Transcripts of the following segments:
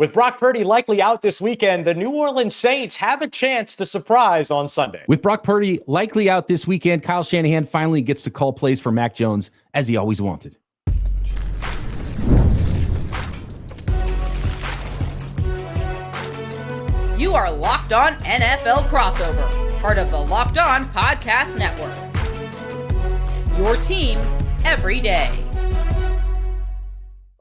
With Brock Purdy likely out this weekend, the New Orleans Saints have a chance to surprise on Sunday. With Brock Purdy likely out this weekend, Kyle Shanahan finally gets to call plays for Mac Jones as he always wanted. You are Locked On NFL Crossover, part of the Locked On Podcast Network. Your team every day.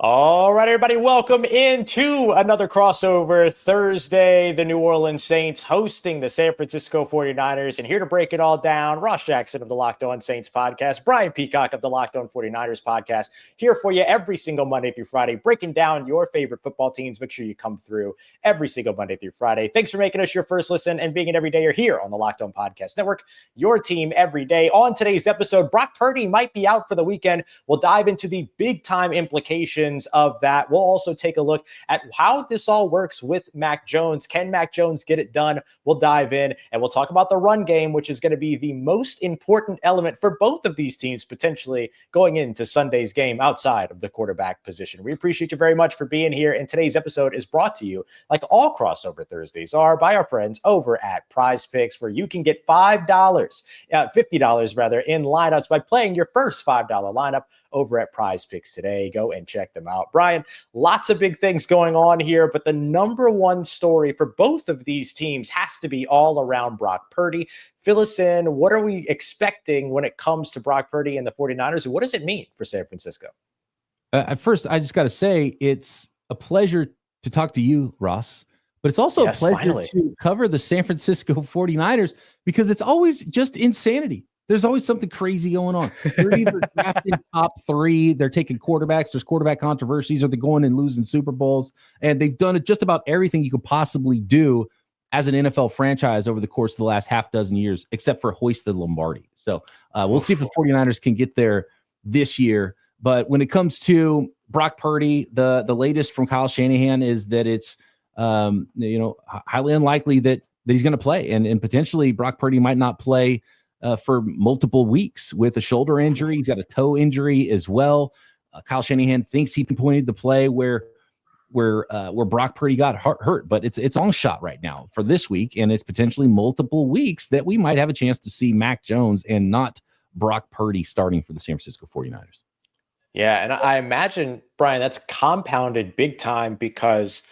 All right, everybody, welcome into another crossover Thursday. The New Orleans Saints hosting the San Francisco 49ers. And here to break it all down, Ross Jackson of the Locked On Saints podcast, Brian Peacock of the Locked On 49ers podcast, here for you every single Monday through Friday, breaking down your favorite football teams. Make sure you come through every single Monday through Friday. Thanks for making us your first listen and being an everydayer here on the Locked On Podcast Network, your team every day. On today's episode, Brock Purdy might be out for the weekend. We'll dive into the big-time implications of that. We'll also take a look at how this all works with Mac Jones. Can Mac Jones get it done? We'll dive in and we'll talk about the run game, which is going to be the most important element for both of these teams potentially going into Sunday's game outside of the quarterback position. We appreciate you very much for being here. And today's episode is brought to you, like all crossover Thursdays are, by our friends over at Prize Picks, where you can get $50 rather in lineups by playing your first $5 lineup over at Prize Picks today. Go and check them out. Brian, lots of big things going on here, but the number one story for both of these teams has to be all around Brock Purdy. Fill us in. What are we expecting when it comes to Brock Purdy and the 49ers? And what does it mean for San Francisco? At first, I just got to say, it's a pleasure to talk to you, Ross, but it's also a pleasure to cover the San Francisco 49ers because it's always just insanity. There's always something crazy going on. They're either drafting top three, they're taking quarterbacks, there's quarterback controversies, or they're going and losing Super Bowls. And they've done just about everything you could possibly do as an NFL franchise over the course of the last half dozen years, except for hoist the Lombardi. So we'll see if the 49ers can get there this year. But when it comes to Brock Purdy, the latest from Kyle Shanahan is that it's highly unlikely that he's going to play. And potentially Brock Purdy might not play for multiple weeks with a shoulder injury. He's got a toe injury as well. Kyle Shanahan thinks he pointed the play where Brock Purdy got hurt, but it's on shot right now for this week, and it's potentially multiple weeks that we might have a chance to see Mac Jones and not Brock Purdy starting for the San Francisco 49ers. Yeah, and I imagine, Brian, that's compounded big time because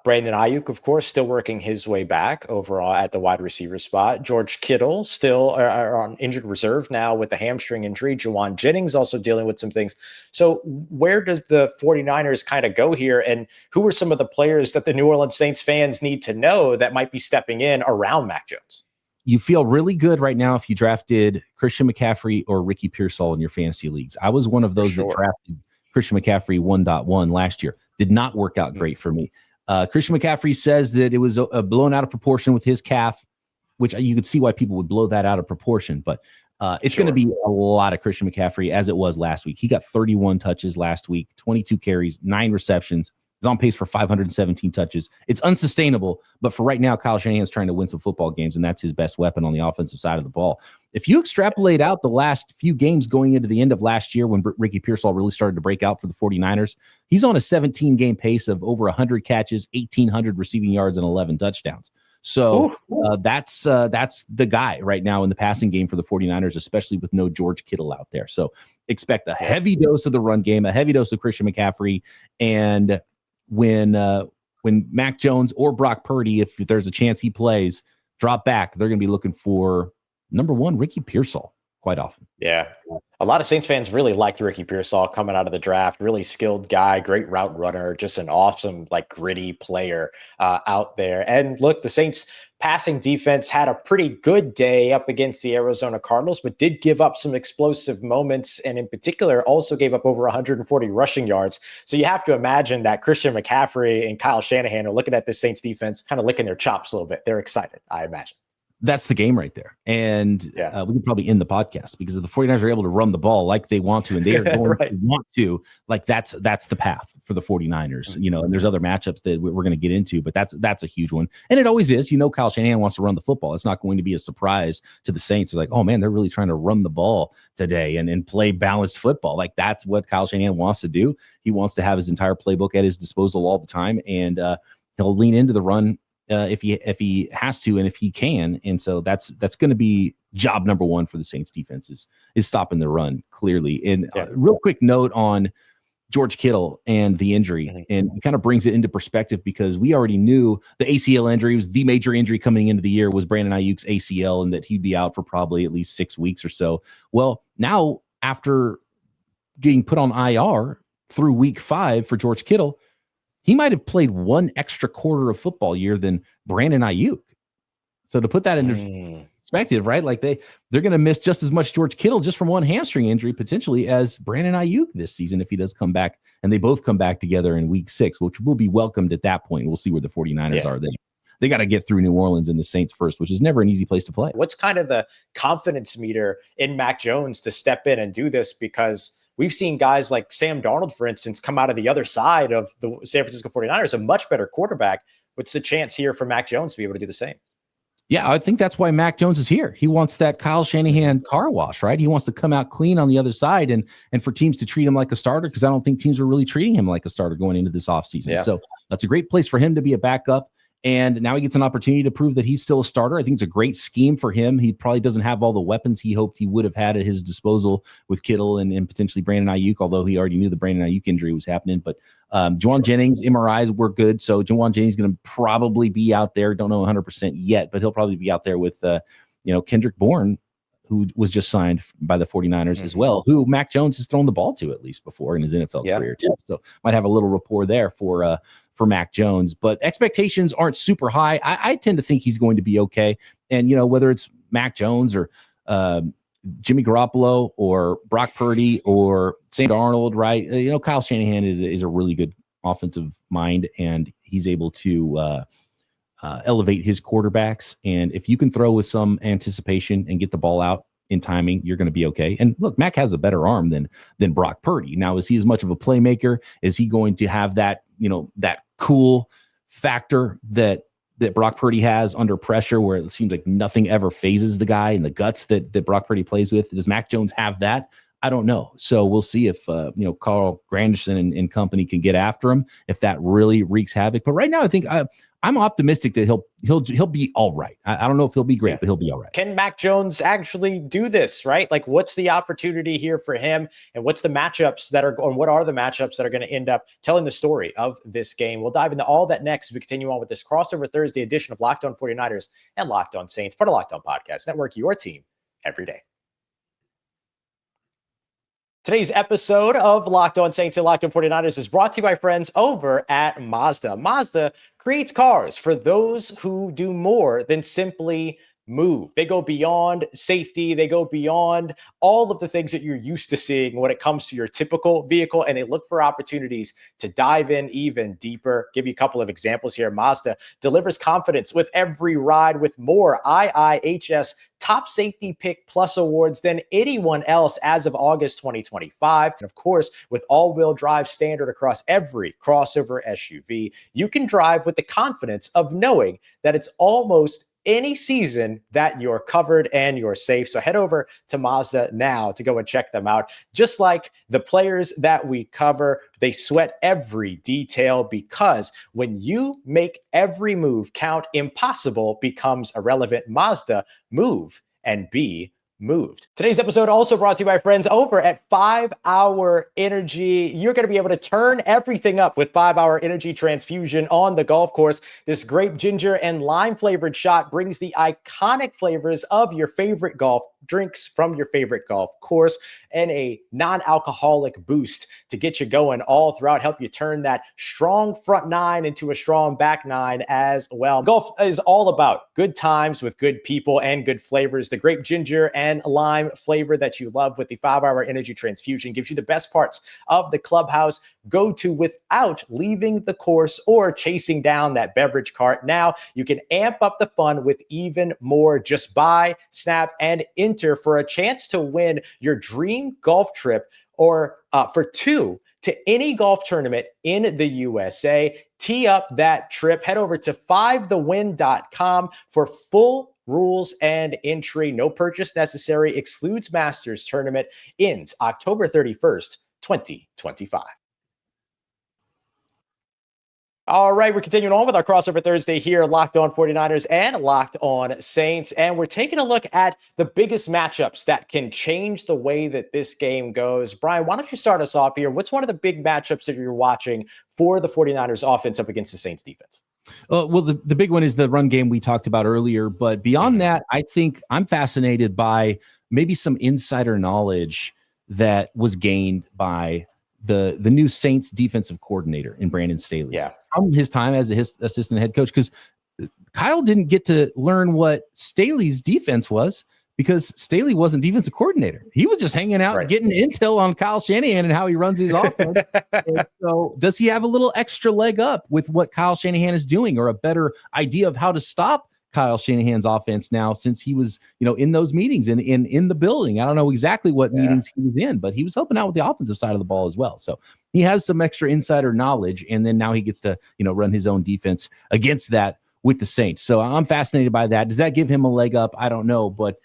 Brandon Ayuk, of course, still working his way back overall at the wide receiver spot. George Kittle still are on injured reserve now with the hamstring injury. Juwan Jennings also dealing with some things. So where does the 49ers kind of go here? And who are some of the players that the New Orleans Saints fans need to know that might be stepping in around Mac Jones? You feel really good right now if you drafted Christian McCaffrey or Ricky Pearsall in your fantasy leagues. I was one of those that drafted Christian McCaffrey 1.1 last year. Did not work out great for me. Christian McCaffrey says that it was blown out of proportion with his calf, which you could see why people would blow that out of proportion. But it's going to be a lot of Christian McCaffrey as it was last week. He got 31 touches last week, 22 carries, 9 receptions. He's on pace for 517 touches. It's unsustainable, but for right now, Kyle Shanahan's trying to win some football games, and that's his best weapon on the offensive side of the ball. If you extrapolate out the last few games going into the end of last year when Ricky Pearsall really started to break out for the 49ers, he's on a 17-game pace of over 100 catches, 1,800 receiving yards, and 11 touchdowns. So that's the guy right now in the passing game for the 49ers, especially with no George Kittle out there. So expect a heavy dose of the run game, a heavy dose of Christian McCaffrey, and when Mac Jones or Brock Purdy, if there's a chance he plays, drop back, they're going to be looking for number one, Ricky Pearsall quite often. Yeah. A lot of Saints fans really liked Ricky Pearsall coming out of the draft. Really skilled guy, great route runner, just an awesome, gritty player out there. And look, the Saints passing defense had a pretty good day up against the Arizona Cardinals, but did give up some explosive moments, and in particular also gave up over 140 rushing yards. So you have to imagine that Christian McCaffrey and Kyle Shanahan are looking at this Saints defense kind of licking their chops a little bit. They're excited, I imagine. that's the game right there. And we could probably end the podcast, because if the 49ers are able to run the ball like they want to, and they are going to want to, like that's the path for the 49ers, and there's other matchups that we're going to get into, but that's a huge one. And it always is, Kyle Shanahan wants to run the football. It's not going to be a surprise to the Saints. They're like, oh man, they're really trying to run the ball today and play balanced football. Like that's what Kyle Shanahan wants to do. He wants to have his entire playbook at his disposal all the time. And he'll lean into the run if he has to, and if he can. And so that's going to be job number one for the Saints defense is stopping the run, clearly. And real quick note on George Kittle and the injury, and it kind of brings it into perspective, because we already knew the ACL injury was the major injury coming into the year, was Brandon Ayuk's ACL, and that he'd be out for probably at least 6 weeks or so. Well, now after getting put on IR through week 5 for George Kittle, he might have played one extra quarter of football year than Brandon Ayuk. So to put that into perspective, right? Like they're going to miss just as much George Kittle just from one hamstring injury potentially as Brandon Ayuk this season if he does come back, and they both come back together in week 6, which will be welcomed at that point. We'll see where the 49ers are then. They got to get through New Orleans and the Saints first, which is never an easy place to play. What's kind of the confidence meter in Mac Jones to step in and do this? Because we've seen guys like Sam Darnold, for instance, come out of the other side of the San Francisco 49ers, a much better quarterback. What's the chance here for Mac Jones to be able to do the same? Yeah, I think that's why Mac Jones is here. He wants that Kyle Shanahan car wash, right? He wants to come out clean on the other side, and for teams to treat him like a starter, because I don't think teams were really treating him like a starter going into this offseason. Yeah. So that's a great place for him to be a backup. And now he gets an opportunity to prove that he's still a starter. I think it's a great scheme for him. He probably doesn't have all the weapons he hoped he would have had at his disposal with Kittle and potentially Brandon Ayuk, although he already knew the Brandon Ayuk injury was happening. But Juwan Jennings, MRIs were good. So Juwan Jennings is going to probably be out there. Don't know 100% yet, but he'll probably be out there with, Kendrick Bourne, who was just signed by the 49ers as well, who Mac Jones has thrown the ball to at least before in his NFL career too. So might have a little rapport there for Mac Jones, but expectations aren't super high. I tend to think he's going to be okay. And, whether it's Mac Jones or Jimmy Garoppolo or Brock Purdy or Sam Darnold, right? Kyle Shanahan is a really good offensive mind, and he's able to elevate his quarterbacks. And if you can throw with some anticipation and get the ball out in timing, you're going to be okay. And look, Mac has a better arm than Brock Purdy. Now, is he as much of a playmaker? Is he going to have that, that cool factor that Brock Purdy has under pressure, where it seems like nothing ever phases the guy, and the guts that Brock Purdy plays with? Does Mac Jones have that? I don't know. So we'll see if Carl Granderson and company can get after him, if that really wreaks havoc. But right now, I think I'm optimistic that he'll be all right. I don't know if he'll be great, but he'll be all right. Can Mac Jones actually do this, right? Like, what's the opportunity here for him, and what's the matchups that are, or what are the matchups that are going to end up telling the story of this game? We'll dive into all that next as we continue on with this crossover Thursday edition of Locked On 49ers and Locked On Saints, part of Locked On Podcast Network, your team every day. Today's episode of Locked On Saints and Locked On 49ers is brought to you by friends over at Mazda. Mazda creates cars for those who do more than simply move. They go beyond safety. They go beyond all of the things that you're used to seeing when it comes to your typical vehicle, and they look for opportunities to dive in even deeper. Give you a couple of examples here. Mazda delivers confidence with every ride with more IIHS Top Safety Pick Plus awards than anyone else as of August 2025. And of course, with all-wheel drive standard across every crossover SUV, you can drive with the confidence of knowing that it's almost any season that you're covered and you're safe. So head over to Mazda now to go and check them out. Just like the players that we cover, they sweat every detail, because when you make every move count, impossible becomes irrelevant. Mazda, move and be moved. Today's episode also brought to you by friends over at 5 Hour Energy. You're going to be able to turn everything up with 5 Hour Energy Transfusion on the golf course. This grape, ginger, and lime flavored shot brings the iconic flavors of your favorite golf drinks from your favorite golf course, and a non-alcoholic boost to get you going all throughout, help you turn that strong front nine into a strong back nine as well. Golf is all about good times with good people and good flavors. The grape ginger and lime flavor that you love with the 5-hour energy transfusion gives you the best parts of the clubhouse go to without leaving the course or chasing down that beverage cart. Now you can amp up the fun with even more. Just buy, snap, and enter for a chance to win your dream golf trip or for 2 to any golf tournament in the USA. Tee up that trip. Head over to 5thewin.com for full rules and entry. No purchase necessary. Excludes Masters tournament. Ends October 31st, 2025. All right, we're continuing on with our crossover Thursday here, Locked On 49ers and Locked On Saints. And we're taking a look at the biggest matchups that can change the way that this game goes. Brian, why don't you start us off here? What's one of the big matchups that you're watching for the 49ers offense up against the Saints defense? Well, the big one is the run game we talked about earlier. But beyond that, I think I'm fascinated by maybe some insider knowledge that was gained by the new Saints defensive coordinator in Brandon Staley. Yeah. From his time as his assistant head coach, because Kyle didn't get to learn what Staley's defense was because Staley wasn't defensive coordinator. He was just hanging out, getting intel on Kyle Shanahan and how he runs his offense. So does he have a little extra leg up with what Kyle Shanahan is doing, or a better idea of how to stop Kyle Shanahan's offense now, since he was, in those meetings and in the building? I don't know exactly what meetings he was in, but he was helping out with the offensive side of the ball as well. So he has some extra insider knowledge, and then now he gets to, run his own defense against that with the Saints. So I'm fascinated by that. Does that give him a leg up? I don't know, but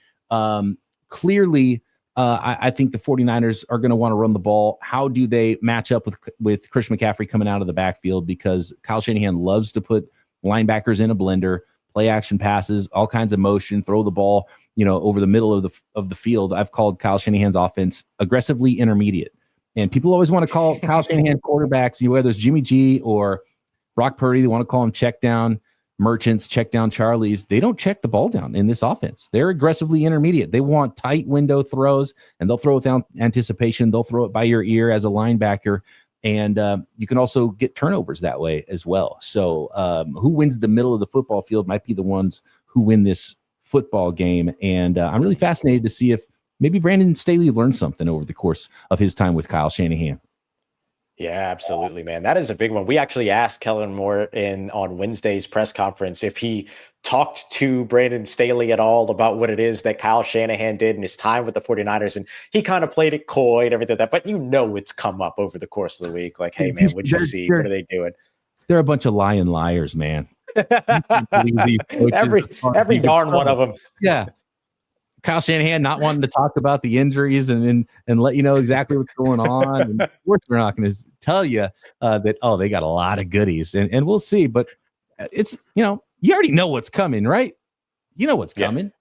clearly I think the 49ers are going to want to run the ball. How do they match up with Christian McCaffrey coming out of the backfield? Because Kyle Shanahan loves to put linebackers in a blender, play action passes, all kinds of motion, throw the ball, over the middle of the field. I've called Kyle Shanahan's offense aggressively intermediate. And people always want to call Kyle Shanahan quarterbacks, whether it's Jimmy G or Brock Purdy, they want to call them check down merchants, check down Charlies. They don't check the ball down in this offense. They're aggressively intermediate. They want tight window throws, and they'll throw without anticipation. They'll throw it by your ear as a linebacker. And you can also get turnovers that way as well. So who wins the middle of the football field might be the ones who win this football game. And I'm really fascinated to see if maybe Brandon Staley learned something over the course of his time with Kyle Shanahan. Yeah, absolutely, man. That is a big one. We actually asked Kellen Moore on Wednesday's press conference if he talked to Brandon Staley at all about what it is that Kyle Shanahan did in his time with the 49ers. And he kind of played it coy and everything like that. But it's come up over the course of the week. Like, hey, man, what'd you see? What are they doing? They're a bunch of lying liars, man. every darn one of them. Yeah. Kyle Shanahan not wanting to talk about the injuries and let you know exactly what's going on. And of course, we're not going to tell you that, they got a lot of goodies, and we'll see. But it's, you already know what's coming, right? You know what's coming.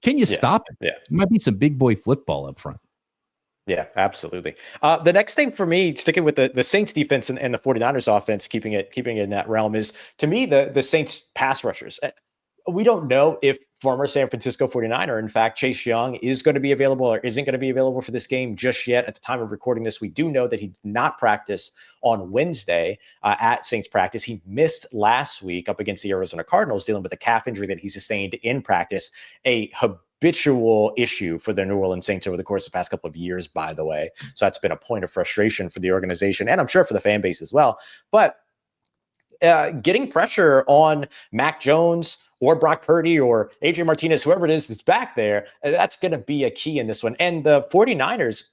Can you stop it? Yeah. It might be some big boy football up front. Yeah, absolutely. The next thing for me, sticking with the Saints defense and the 49ers offense, keeping it in that realm, is, to me, the Saints pass rushers. We don't know if former San Francisco 49er, in fact, Chase Young, is going to be available or isn't going to be available for this game just yet. At the time of recording this, we do know that he did not practice on Wednesday at Saints practice. He missed last week up against the Arizona Cardinals, dealing with a calf injury that he sustained in practice, a habitual issue for the New Orleans Saints over the course of the past couple of years, by the way. So that's been a point of frustration for the organization, and I'm sure for the fan base as well. But getting pressure on Mac Jones or Brock Purdy or Adrian Martinez, whoever it is that's back there, that's going to be a key in this one. And the 49ers,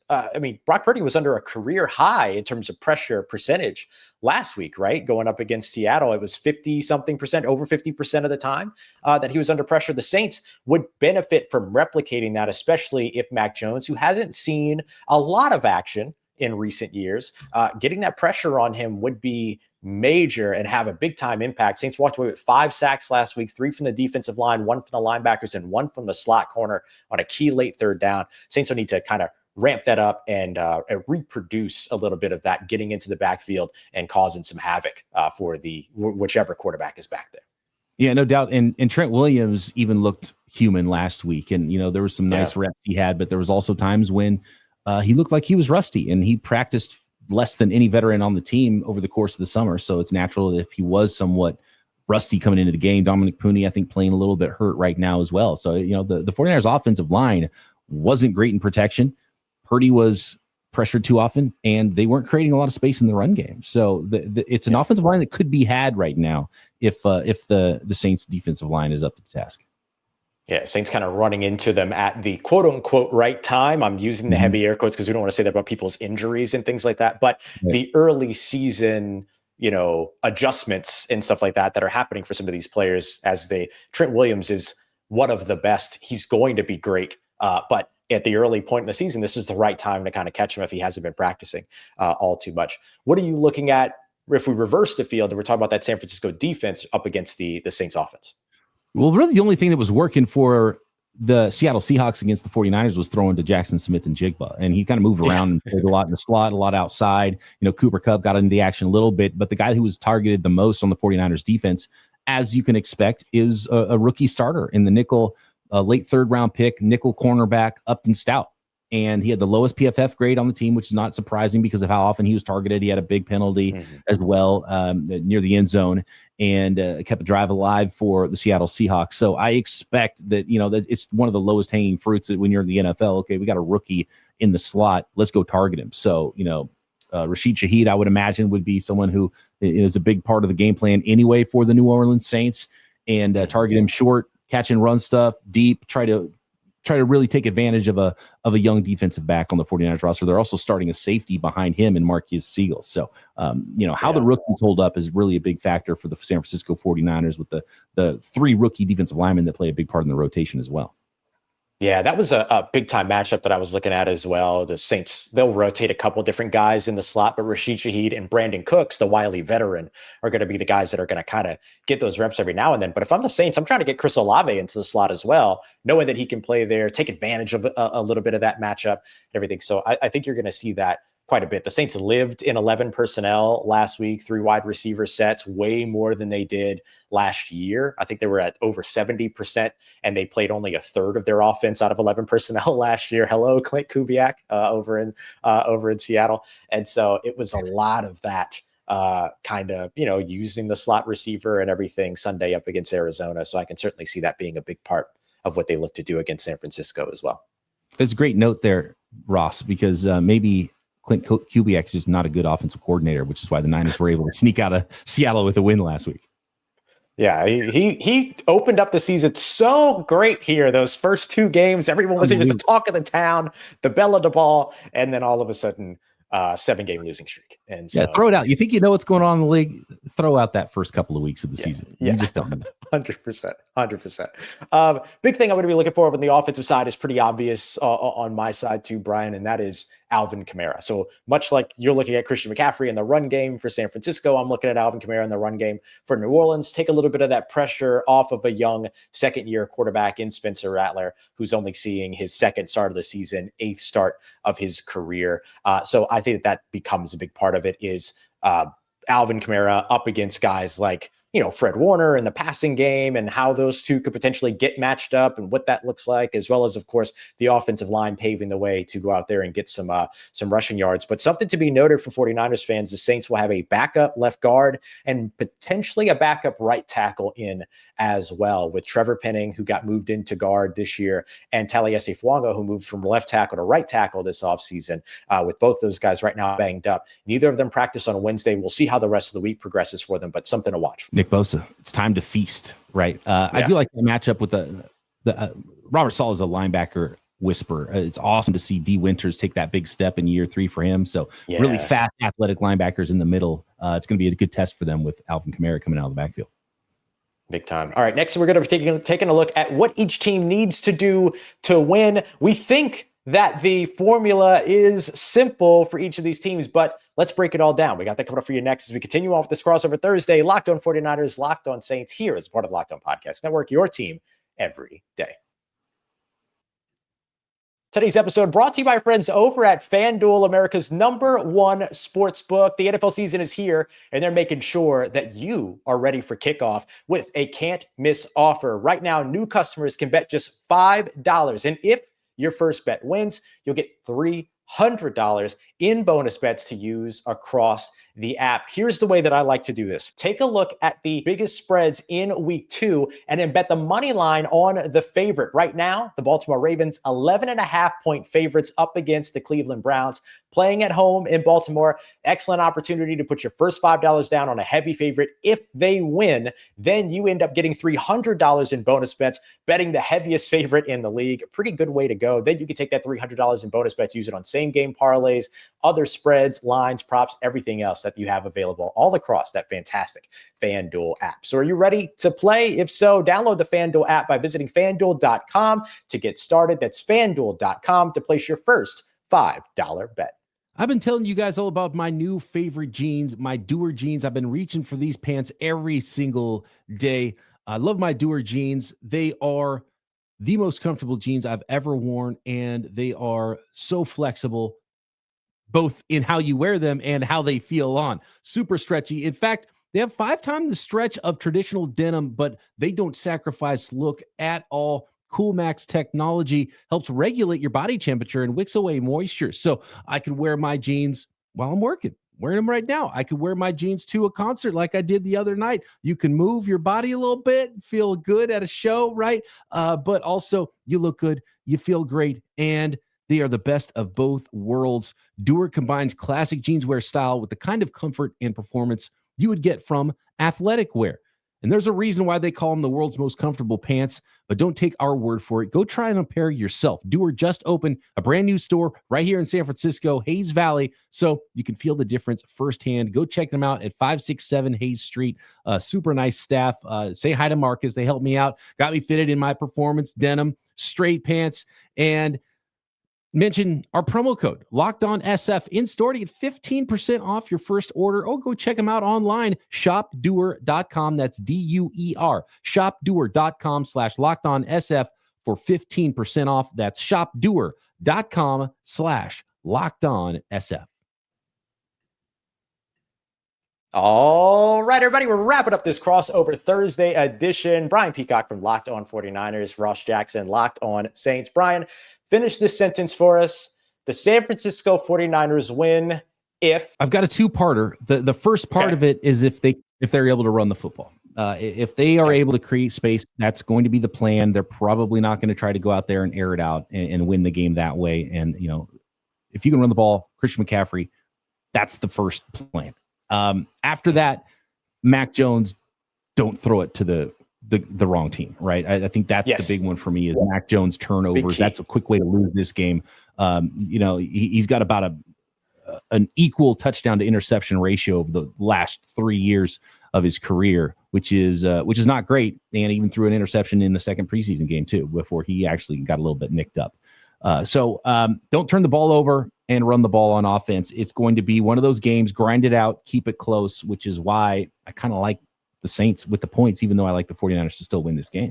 Brock Purdy was under a career high in terms of pressure percentage last week, right? Going up against Seattle, it was 50-something%, over 50% of the time that he was under pressure. The Saints would benefit from replicating that, especially if Mac Jones, who hasn't seen a lot of action in recent years, getting that pressure on him would be major and have a big time impact. Saints walked away with 5 sacks last week, 3 from the defensive line, 1 from the linebackers, and 1 from the slot corner on a key late third down. Saints will need to kind of ramp that up and reproduce a little bit of that, getting into the backfield and causing some havoc for the whichever quarterback is back there. Yeah, no doubt. And Trent Williams even looked human last week. And, there was some nice reps he had, but there was also times when he looked like he was rusty, and he practiced less than any veteran on the team over the course of the summer. So it's natural that if he was somewhat rusty coming into the game. Dominic Pooney, I think, playing a little bit hurt right now as well. So, the 49ers offensive line wasn't great in protection. Purdy was pressured too often, and they weren't creating a lot of space in the run game. So it's an offensive line that could be had right now if the Saints defensive line is up to the task. Yeah, Saints kind of running into them at the quote unquote right time. I'm using the heavy air quotes because we don't want to say that about people's injuries and things like that. But the early season, adjustments and stuff like that are happening for some of these players Trent Williams is one of the best. He's going to be great. But at the early point in the season, this is the right time to kind of catch him if he hasn't been practicing all too much. What are you looking at if we reverse the field and we're talking about that San Francisco defense up against the Saints offense? Well, really the only thing that was working for the Seattle Seahawks against the 49ers was throwing to Jackson Smith and Jigba. And he kind of moved around and played a lot in the slot, a lot outside. Cooper Kupp got into the action a little bit, but the guy who was targeted the most on the 49ers defense, as you can expect, is a rookie starter in the nickel, late third-round pick, nickel cornerback, Upton Stout. And he had the lowest PFF grade on the team, which is not surprising because of how often he was targeted. He had a big penalty as well near the end zone, and kept a drive alive for the Seattle Seahawks. So I expect that, that it's one of the lowest hanging fruits that when you're in the NFL, okay, we got a rookie in the slot, let's go target him. So, Rashid Shaheed, I would imagine, would be someone who is a big part of the game plan anyway for the New Orleans Saints, and target him short, catch and run stuff, deep, try to really take advantage of a young defensive back on the 49ers roster. They're also starting a safety behind him in Marquez Siegel. So, how the rookies hold up is really a big factor for the San Francisco 49ers with the three rookie defensive linemen that play a big part in the rotation as well. Yeah, that was a big time matchup that I was looking at as well. The Saints, they'll rotate a couple different guys in the slot, but Rashid Shaheed and Brandon Cooks, the wily veteran, are going to be the guys that are going to kind of get those reps every now and then. But if I'm the Saints, I'm trying to get Chris Olave into the slot as well, knowing that he can play there, take advantage of a little bit of that matchup and everything. So I think you're going to see that quite a bit. The Saints lived in 11 personnel last week, 3 wide receiver sets, way more than they did last year. I think they were at over 70%, and they played only a third of their offense out of 11 personnel last year. Hello, Clint Kubiak over in Seattle. And so it was a lot of that kind of, using the slot receiver and everything Sunday up against Arizona. So I can certainly see that being a big part of what they look to do against San Francisco as well. It's a great note there, Ross, because maybe Clint Kubiak is just not a good offensive coordinator, which is why the Niners were able to sneak out of Seattle with a win last week. Yeah, he opened up the season so great here. Those first 2 games, everyone was the talk of the town, the belle of the ball, and then all of a sudden, 7-game losing streak. And so, throw it out. You think you know what's going on in the league? Throw out that first couple of weeks of the season. You just don't know. 100%. Big thing I'm going to be looking for on the offensive side is pretty obvious on my side too, Brian, and that is Alvin Kamara. So much like you're looking at Christian McCaffrey in the run game for San Francisco, I'm looking at Alvin Kamara in the run game for New Orleans. Take a little bit of that pressure off of a young second-year quarterback in Spencer Rattler, who's only seeing his second start of the season, 8th start of his career. So I think that becomes a big part of it is Alvin Kamara up against guys like Fred Warner in the passing game, and how those two could potentially get matched up and what that looks like, as well as, of course, the offensive line paving the way to go out there and get some rushing yards. But something to be noted for 49ers fans, the Saints will have a backup left guard and potentially a backup right tackle in as well, with Trevor Penning, who got moved into guard this year, and Taliesin Fuanga, who moved from left tackle to right tackle this offseason, with both those guys right now banged up. Neither of them practice on a Wednesday. We'll see how the rest of the week progresses for them, but something to watch. Nick Bosa, it's time to feast, right? I do like the matchup with the Robert Saleh is a linebacker whisperer. It's awesome to see D Winters take that big step in year 3 for him. So really fast, athletic linebackers in the middle. It's going to be a good test for them with Alvin Kamara coming out of the backfield. Big time. All right, next we're going to be taking a look at what each team needs to do to win. We think that the formula is simple for each of these teams, but let's break it all down. We got that coming up for you next as we continue off this crossover Thursday. Locked on 49ers, Locked on Saints, here as part of the Locked On Podcast Network, your team every day. Today's episode brought to you by our friends over at FanDuel, America's #1 sports book. The NFL season is here, and they're making sure that you are ready for kickoff with a can't-miss offer. Right now, new customers can bet just $5, and if your first bet wins, you'll get $300 in bonus bets to use across the app. Here's the way that I like to do this. Take a look at the biggest spreads in week 2 and then bet the money line on the favorite. Right now, the Baltimore Ravens 11.5-point favorites up against the Cleveland Browns. Playing at home in Baltimore, excellent opportunity to put your first $5 down on a heavy favorite. If they win, then you end up getting $300 in bonus bets, betting the heaviest favorite in the league. A pretty good way to go. Then you can take that $300 in bonus bets, use it on same game parlays, other spreads, lines, props, everything else that you have available all across that fantastic FanDuel app. So are you ready to play? If so, download the FanDuel app by visiting FanDuel.com to get started. That's FanDuel.com to place your first $5 bet. I've been telling you guys all about my new favorite jeans, my Doer jeans. I've been reaching for these pants every single day. I love my Doer jeans. They are the most comfortable jeans I've ever worn, and they are so flexible, both in how you wear them and how they feel on. Super stretchy. In fact, they have 5 times the stretch of traditional denim, but they don't sacrifice look at all. Cool Max technology helps regulate your body temperature and wicks away moisture. So I could wear my jeans while I'm working. Wearing them right now. I could wear my jeans to a concert like I did the other night. You can move your body a little bit, feel good at a show, right? But also you look good, you feel great, and they are the best of both worlds. Doer combines classic jeanswear style with the kind of comfort and performance you would get from athletic wear. And there's a reason why they call them the world's most comfortable pants, but don't take our word for it. Go try and pair yourself. Doer just opened a brand new store right here in San Francisco, Hayes Valley, so you can feel the difference firsthand. Go check them out at 567 Hayes Street. Super nice staff. Say hi to Marcus. They helped me out, got me fitted in my performance denim, straight pants, and mention our promo code LOCKEDONSF in store to get 15% off your first order. Oh, go check them out online. Shopdoer.com. That's DUER. Shopdoer.com/LOCKEDONSF for 15% off. That's shopdoer.com/LOCKEDONSF. All right, everybody, we're wrapping up this crossover Thursday edition. Brian Peacock from Locked On 49ers, Ross Jackson, Locked On Saints. Brian, finish this sentence for us. The San Francisco 49ers win if... I've got a two-parter. The first part of it is if they're able to run the football. If they are able to create space, that's going to be the plan. They're probably not going to try to go out there and air it out and win the game that way. And, you know, if you can run the ball, Christian McCaffrey, that's the first plan. After that, Mac Jones, don't throw it to the wrong team, right? I think that's the big one for me is Mac Jones turnovers. That's a quick way to lose this game. You know, he's got about an equal touchdown to interception ratio of the last 3 years of his career, which is not great. And even threw an interception in the second preseason game too, before he actually got a little bit nicked up. So don't turn the ball over and run the ball on offense. It's going to be one of those games, grind it out, keep it close, which is why I kind of like the Saints with the points, even though I like the 49ers to still win this game.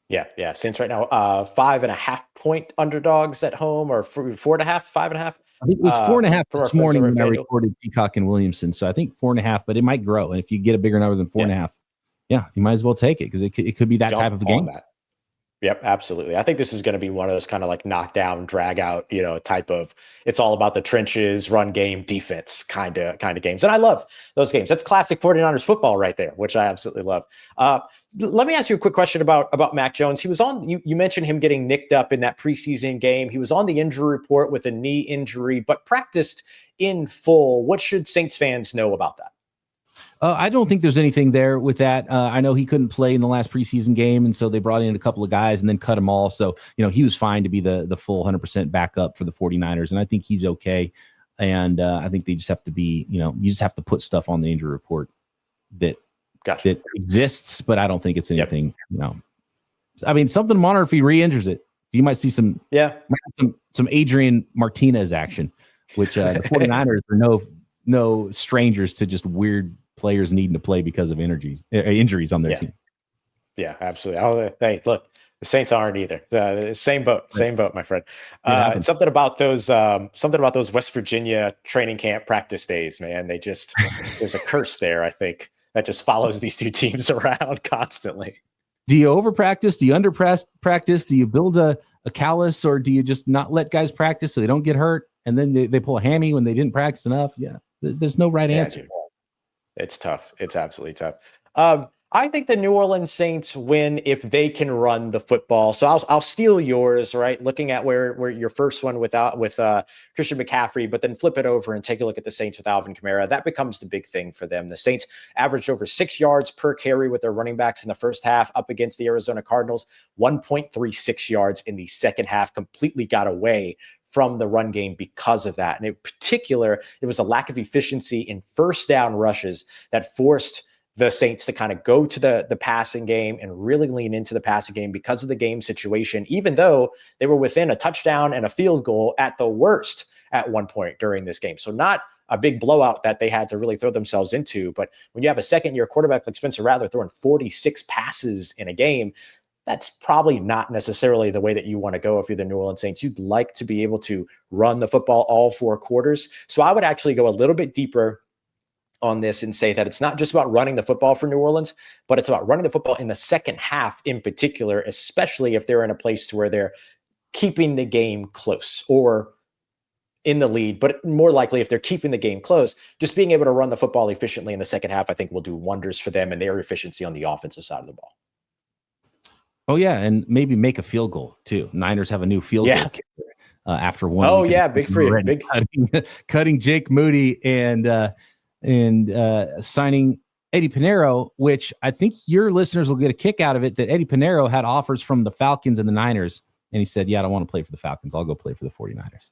Yeah. Saints right now, 5.5-point underdogs at home, or 4.5, 5.5. I think it was 4.5 this morning when I recorded Peacock and Williamson. So I think 4.5, but it might grow. And if you get a bigger number than 4.5, you might as well take it because it could be that type of a game. Yep, absolutely. I think this is going to be one of those kind of like knockdown, drag out, type of, it's all about the trenches, run game, defense kind of games. And I love those games. That's classic 49ers football right there, which I absolutely love. Let me ask you a quick question about Mac Jones. He was on, you mentioned him getting nicked up in that preseason game. He was on the injury report with a knee injury, but practiced in full. What should Saints fans know about that? I don't think there's anything there with that. I know he couldn't play in the last preseason game, and so they brought in a couple of guys and then cut him all. So, he was fine to be the full 100% backup for the 49ers, and I think he's okay. And I think they just have to be, you just have to put stuff on the injury report that exists, but I don't think it's anything, I mean, something to monitor if he re-injures it. You might see some Adrian Martinez action, which the 49ers are no strangers to just weird players needing to play because of injuries on their team. Yeah, absolutely. Hey, look, The Saints aren't either. Same boat, my friend. Something about those West Virginia training camp practice days, man. There's a curse there, I think, that just follows these two teams around constantly. Do you over practice? Do you under practice? Do you build a callus, or do you just not let guys practice so they don't get hurt? And then they pull a hammy when they didn't practice enough. Yeah, there's no right answer. Dude. It's tough. It's absolutely tough. I think the New Orleans Saints win if they can run the football. So I'll steal yours, right? Looking at where your first one with Christian McCaffrey, but then flip it over and take a look at the Saints with Alvin Kamara. That becomes the big thing for them. The Saints averaged over 6 yards per carry with their running backs in the first half up against the Arizona Cardinals, 1.36 yards in the second half, completely got away from the run game because of that. And in particular, it was a lack of efficiency in first down rushes that forced the Saints to kind of go to the passing game and really lean into the passing game because of the game situation, even though they were within a touchdown and a field goal at the worst at one point during this game. So not a big blowout that they had to really throw themselves into. But when you have a second-year quarterback like Spencer Rattler throwing 46 passes in a game, that's probably not necessarily the way that you want to go if you're the New Orleans Saints. You'd like to be able to run the football all 4 quarters. So I would actually go a little bit deeper on this and say that it's not just about running the football for New Orleans, but it's about running the football in the second half in particular, especially if they're in a place to where they're keeping the game close or in the lead, but more likely if they're keeping the game close, just being able to run the football efficiently in the second half, I think will do wonders for them and their efficiency on the offensive side of the ball. Oh yeah. And maybe make a field goal too. Niners have a new field goal kicker after one. Oh yeah. Big free. Big cutting Jake Moody and signing Eddie Pinheiro, which I think your listeners will get a kick out of it, that Eddie Pinheiro had offers from the Falcons and the Niners. And he said, yeah, I don't want to play for the Falcons. I'll go play for the 49ers.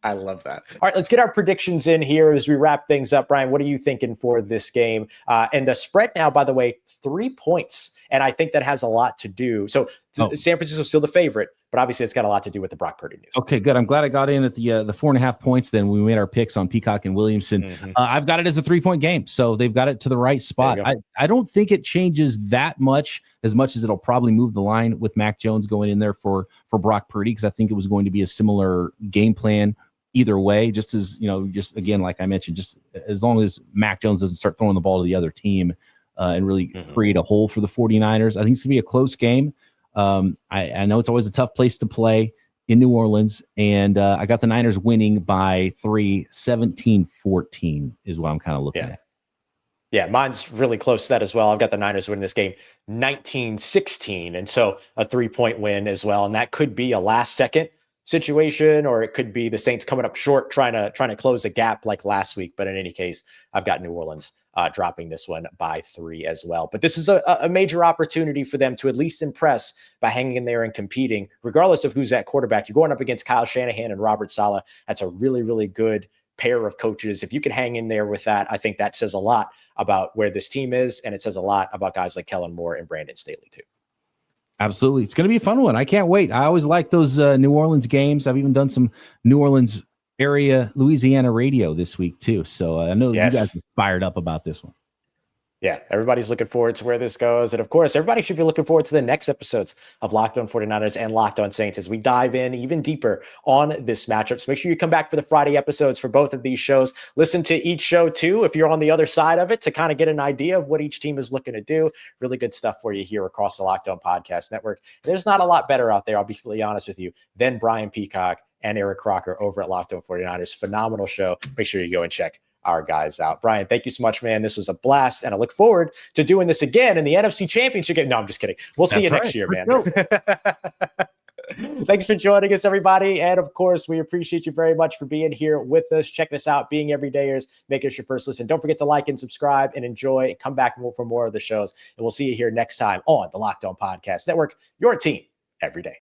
I love that. All right, let's get our predictions in here as we wrap things up. Brian, what are you thinking for this game? And the spread now, by the way, 3 points. And I think that has a lot to do. So San Francisco's still the favorite, but obviously it's got a lot to do with the Brock Purdy news. Okay, good. I'm glad I got in at the 4.5 points. Then we made our picks on Peacock and Williamson. Mm-hmm. I've got it as a 3-point game. So they've got it to the right spot. I don't think it changes that much as it'll probably move the line with Mac Jones going in there for Brock Purdy, because I think it was going to be a similar game plan either way, just as, just again, like I mentioned, just as long as Mac Jones doesn't start throwing the ball to the other team and really create a hole for the 49ers. I think it's going to be a close game. I know it's always a tough place to play in New Orleans, and I got the Niners winning by 3, 17-14 is what I'm kind of looking at. Yeah, mine's really close to that as well. I've got the Niners winning this game 19-16, and so a 3-point win as well. And that could be a last-second situation, or it could be the Saints coming up short, trying to close a gap like last week. But in any case, I've got New Orleans dropping this one by 3 as well. But this is a major opportunity for them to at least impress by hanging in there and competing, regardless of who's at quarterback. You're going up against Kyle Shanahan and Robert Saleh. That's a really, really good pair of coaches. If you can hang in there with that, I think that says a lot about where this team is, and it says a lot about guys like Kellen Moore and Brandon Staley too. Absolutely. It's going to be a fun one. I can't wait. I always like those New Orleans games. I've even done some New Orleans area Louisiana radio this week too. So I know you guys are fired up about this one. Yeah, everybody's looking forward to where this goes. And of course, everybody should be looking forward to the next episodes of Locked On 49ers and Locked On Saints as we dive in even deeper on this matchup. So make sure you come back for the Friday episodes for both of these shows. Listen to each show too, if you're on the other side of it, to kind of get an idea of what each team is looking to do. Really good stuff for you here across the Locked On Podcast Network. There's not a lot better out there, I'll be fully honest with you, than Brian Peacock and Eric Crocker over at Locked On 49ers. Phenomenal show. Make sure you go and check our guys out. Brian, thank you so much, man. This was a blast, and I look forward to doing this again in the NFC Championship game. No, I'm just kidding. We'll see you next year, man. Thanks for joining us, everybody. And of course, we appreciate you very much for being here with us. Check us out, being everydayers. Make us your first listen. Don't forget to like and subscribe and enjoy. Come back for more of the shows. And we'll see you here next time on the Locked On Podcast Network, your team every day.